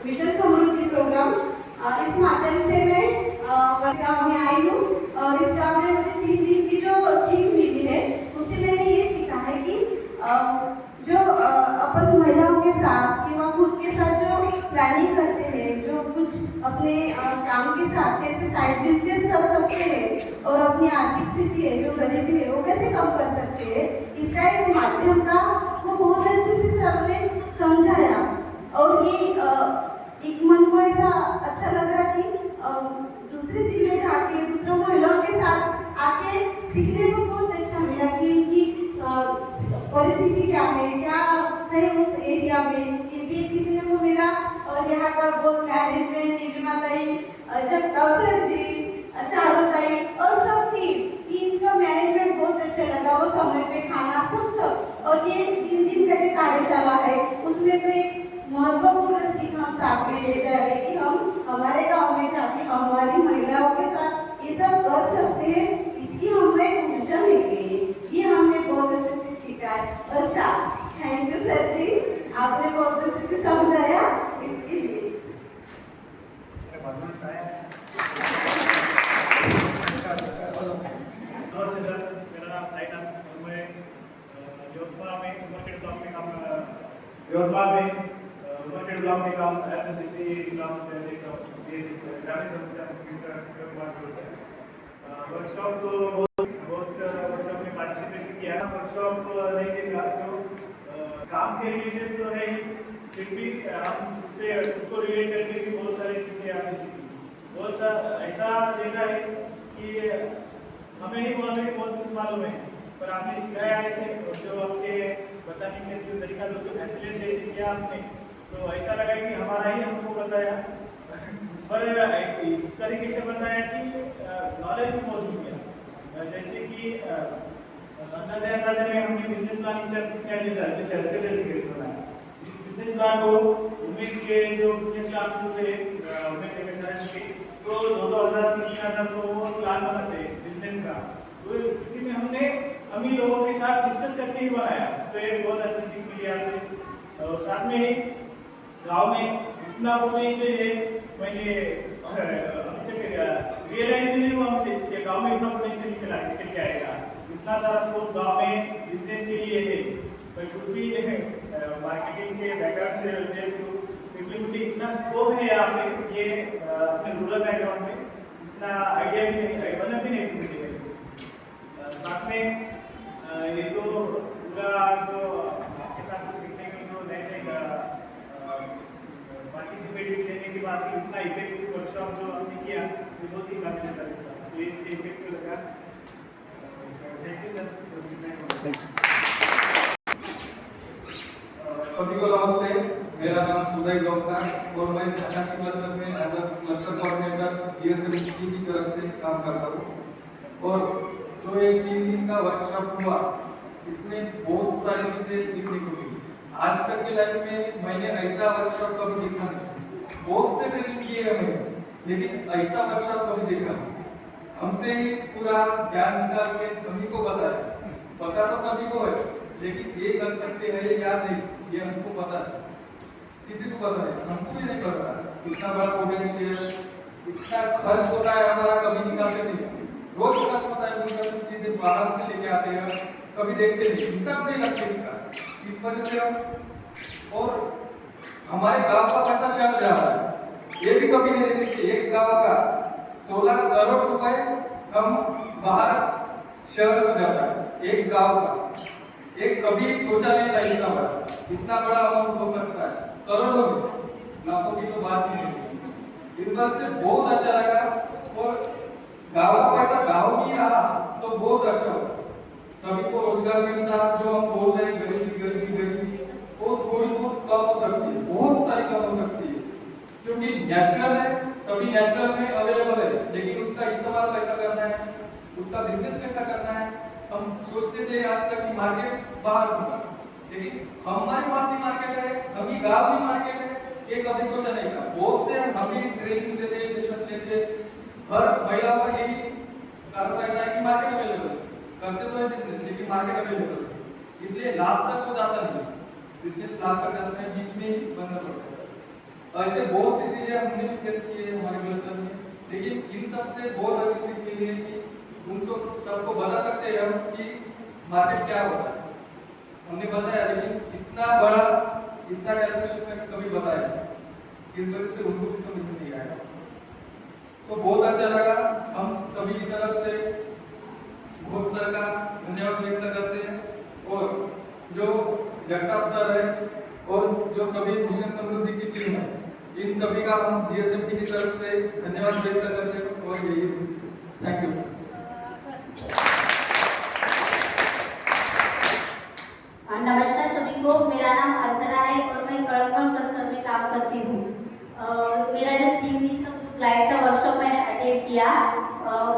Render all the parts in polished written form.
Mission समृद्धि programme. इस माध्यम से मैं इस गाँव में आई हूँ और इस गाँव में मुझे 3 दिन की जो सीख मिली है उससे मैंने ये सीखा है कि जो अपन महिलाओं के साथ कि खुद के साथ जो प्लानिंग करते हैं, जो कुछ अपने काम के साथ कैसे साइड बिजनेस कर सकते हैं और अपनी आर्थिक स्थिति है जो गरीबी है वो कैसे कम कर सकते हैं, इसका एक माध्यम था। वो बहुत अच्छे से सर ने समझाया और ये एक मन को ऐसा अच्छा लग रहा कि दूसरे जिले जाके दूसरे महिलाओं के साथ आके सीखने को बहुत अच्छा मिला कि उनकी परिस्थिति क्या है उस एरिया में, ये भी सीखने को मिला। और यहाँ का वो मैनेजमेंट निर्माताई जगताव सर जी, चारुताई और सबकी इनका मैनेजमेंट बहुत अच्छा लगा। वो समय पे खाना सब और ये 3 दिन का जो कार्यशाला है उसमें तो एक महत्वपूर्ण सीख हम साथ में ले जा रहे हैं कि हम हमारे गांव में जाके हमारी महिलाओं के साथ ये सब कर सकते हैं, इसकी हमें ऊर्जा मिल गई। ये हमने बहुत अच्छे से सीखा है। और थैंक यू सर जी, आपने बहुत अच्छे से समझाया इसके लिए। नमस्ते सर, मेरा नाम साइनाथ और मैं यवतमाल में उमरखेड़ ब्लॉक में काम एसएससी एग्जाम ग्रामीण समस्या वर्कशॉप तो बहुत वर्कशॉप में पार्टिसिपेट किया। वर्कशॉप नहीं देखा जो काम के रिलेटेड तो है, फिर भी हम उसको रिलेट करके भी बहुत सारी चीज़ें आपने सीखी। बहुत सा ऐसा देखा है कि हमें ही ऑलरेडी बहुत कुछ मालूम है, पर आपने सिखाया ऐसे जो आपके बताने के जो तरीका जो फैसिलिटी जैसे किया आपने, तो ऐसा लगा कि हमारा ही हमको बताया पर इस तरीके से बताया कि नॉलेज भी बहुत मिल गया। जैसे कि अंदाजे में हमने बिजनेस प्लानिंग क्या चीज़ बनाया। इस बिजनेस प्लान को उम्मीद के जो बिजनेस प्लान होते हैं उम्मीद के साथ तो 2000 3000 को वो प्लान बनाते हैं बिजनेस का, तो में हमने हम ही लोगों के साथ डिस्कस करके ही बनाया, तो एक बहुत अच्छी सीख मिली यहाँ से। और साथ में ही गाँव में इतना पोटेंशियल है, मैंने अभी तक रियलाइज नहीं हुआ मुझे कि गाँव में इतना पोटेंशियल निकल के आएगा। इतना सारा स्कोप गाँव में बिजनेस के लिए है, पर खुद भी मार्केटिंग के बैकग्राउंड से मुझे इतना स्कोप है यहाँ पे, ये अपने रूरल बैकग्राउंड में इतना आइडिया भी नहीं बना भी नहीं थी मुझे। साथ में ये जो पूरा जो आपके साथ सीखने के जो नए पार्टिसिपेट लेने के बाद इतना इफेक्टिव वर्कशॉप जो आपने किया वो बहुत ही काबिल तारीफ था, ये मुझे इफेक्टिव लगा। Thank you sir. सभी को नमस्ते, मेरा नाम उदय गौता और मैं झारखंड क्लस्टर में एज अ क्लस्टर कोऑर्डिनेटर जीएसएमसी की तरफ से काम करता हूँ। और जो ये 3 दिन का वर्कशॉप हुआ इसमें बहुत सारी चीजें सीखने को मिली। आज तक की लाइफ में मैंने ऐसा वर्कशॉप कभी देखा नहीं। बहुत से ट्रेनिंग किए हैं मैंने, लेकिन ऐसा वर्कशॉप कभी देखा नहीं। हमसे पूरा ज्ञान निकाल के सभी को बताया, पता तो सभी को है, लेकिन ये कर सकते हैं या नहीं ये हमको पता है, किसी को पता है, हमको भी नहीं पता। इतना बड़ा पोटेंशियल, इतना खर्च होता है हमारा, कभी निकालते नहीं। रोज खर्च होता है, कुछ चीजें बाहर से लेके आते हैं, कभी देखते नहीं, हिसाब नहीं लगते इसका। इस वजह से हम और हमारे गांव का पैसा शहर जा रहा है, ये भी कभी नहीं देखते। एक गांव का 16 करोड़ रुपए हम बाहर शहर को जाता है, एक गांव का। एक कभी सोचा नहीं था इतना बड़ा अमाउंट हो सकता है, करोड़ों में, लाखों की तो बात ही नहीं। इस बात से बहुत अच्छा लगा और गांव का पैसा गांव में रहा तो बहुत अच्छा होगा। सभी को रोजगार मिलता, जो हम बोल रहे हैं गरीबी वो थोड़ी बहुत कम हो सकती है, बहुत सारी कम हो सकती है, क्योंकि नेचुरल है, सभी नेचुरल में अवेलेबल है, लेकिन उसका इस्तेमाल कैसा करना है, उसका बिजनेस कैसा करना है। हम सोचते थे आज तक कि मार्केट बाहर होगा, लेकिन हमारे पास ही मार्केट है, हम ही गांव में मार्केट है, ये कभी सोचा नहीं था। बहुत से हम ही ट्रेनिंग लेते, सेशंस लेते, हर महिला का यही कारण रहता है कि मार्केट अवेलेबल है, करते तो है बिजनेस, लेकिन मार्केट अवेलेबल है, इसलिए लास्ट तक वो जाता नहीं, बिजनेस लास्ट तक जाता है, बीच में ही बंद पड़ता है। ऐसे बहुत सी चीजें हमने भी फेस की है हमारे क्लस्टर में, लेकिन इन सब से बहुत अच्छी सीख मिली है कि उन सबको बता सकते हैं हम कि मार्केट क्या होता है। हमने बताया लेकिन इतना बड़ा इतना कैलकुलेशन कभी बताया नहीं, इस वजह से उनको भी समझ में नहीं आया। तो बहुत अच्छा लगा, हम सभी की तरफ से घोष सर का धन्यवाद व्यक्त करते हैं, और जो जगताप सर है और जो सभी मिशन समृद्धि की टीम है, इन सभी का हम जीएसएमटी की तरफ से धन्यवाद व्यक्त करते हैं। और यही थैंक यू सर। नमस्कार सभी को, मेरा नाम अर्थना है और मैं कड़मगढ़ क्लस्टर में काम करती हूँ। मेरा जो 3 दिन का फ्लाइट का वर्कशॉप मैंने अटेंड किया,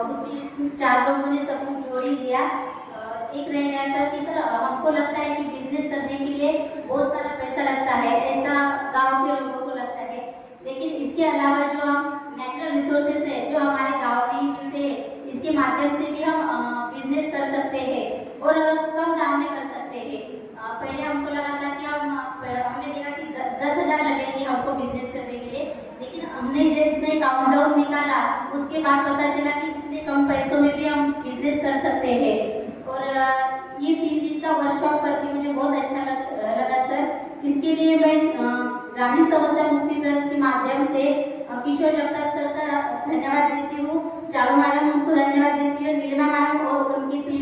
उसमें 4 लोगों ने सब कुछ जोड़ ही दिया। एक रह गया था कि सर हमको लगता है कि बिजनेस करने के लिए बहुत सारा पैसा लगता है, ऐसा गांव के लोगों को लगता है, लेकिन इसके अलावा जो हम नेचुरल रिसोर्सेज है जो हमारे गांव में ही मिलते हैं, इसके माध्यम से भी हम बिजनेस कर सकते हैं और कम दाम में कर सकते हैं। पहले हमको लगा था कि हमने देखा कि 10,000 लगेंगे हमको बिजनेस करने के लिए, लेकिन हमने जितने काउंटडाउन निकाला उसके बाद पता चला कि इतने कम पैसों में भी हम बिजनेस कर सकते हैं। और ये 3 दिन का वर्कशॉप करके मुझे बहुत अच्छा लगा सर। इसके लिए मैं ग्रामीण समस्या मुक्ति ट्रस्ट के माध्यम से किशोर जगताप सर का धन्यवाद देती हूँ, चारू मैडम उनको धन्यवाद देती हूँ, नीलिमा मैडम और उनकी टीम